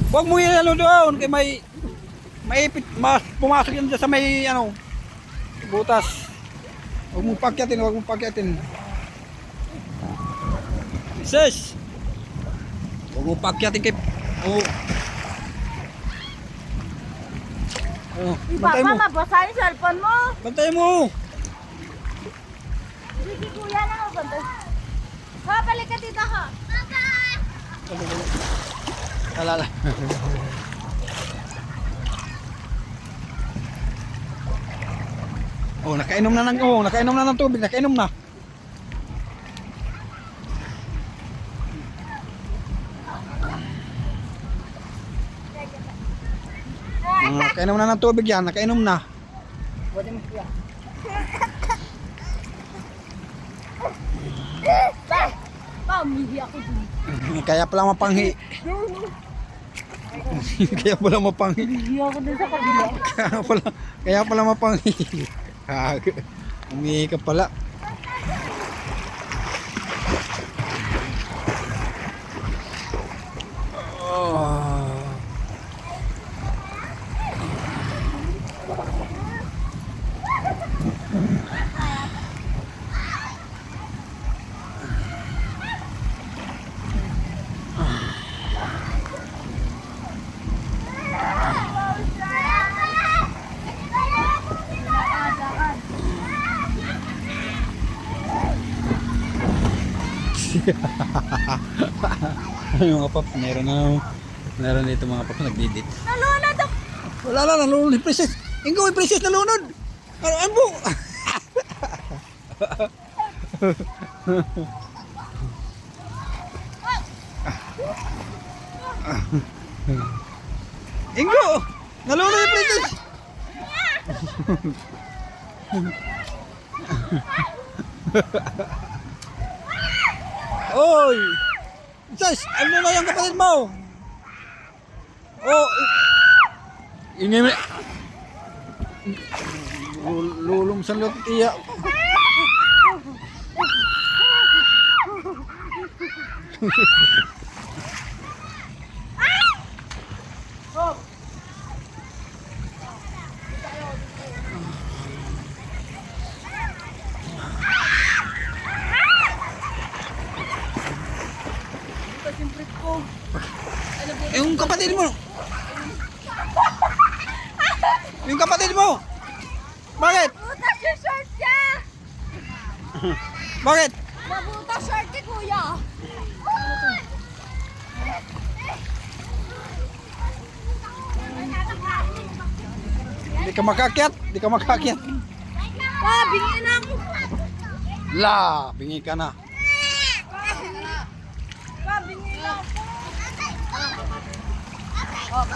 Huwag mo yan ano doon, kay may ipit, pumasok yan dyan sa may ano, butas. Huwag mong pagyatin, huwag mong pagyatin. Sis! Huwag mong pagyatin kay... Oh. Oh, bantay mo. Papa, mabasa yung cellphone mo. Bantay mo. Sige, kuya na ako bantay. Ha, balik ka dito ha. Alala. Oh, nakainom na ng tubig, nakainom na. Nakainom na ng tubig yan, nakainom na. Pa, umihi ako dun. Kaya pala mapanghi. Kaya pala mapanghi. Umihi ako dun sa kabila. Kaya pala mapanghi. Umihi ka pala. Oh. Ay, mga paps, meron dito mga paps nagdidit. Nalunod ako. Wala na, nalunod ni Princess. Ingo, Princess nalunod. Ano po? Ingo, nalunod ni Princess. Oy! Sus! Ano na yung kapatid mo? Oh! Ingay mo. Lulong sa loob iya. Yung kapatid mo. Yung kapatid mo. Bakit? Butas yung short niya. Bakit? Nabutas short ni kuya. Hindi ka makakyat. Hindi ka makakyat. Pa, bingin na ako. La, bingi ka na. Pa, bingin na ako. Ah.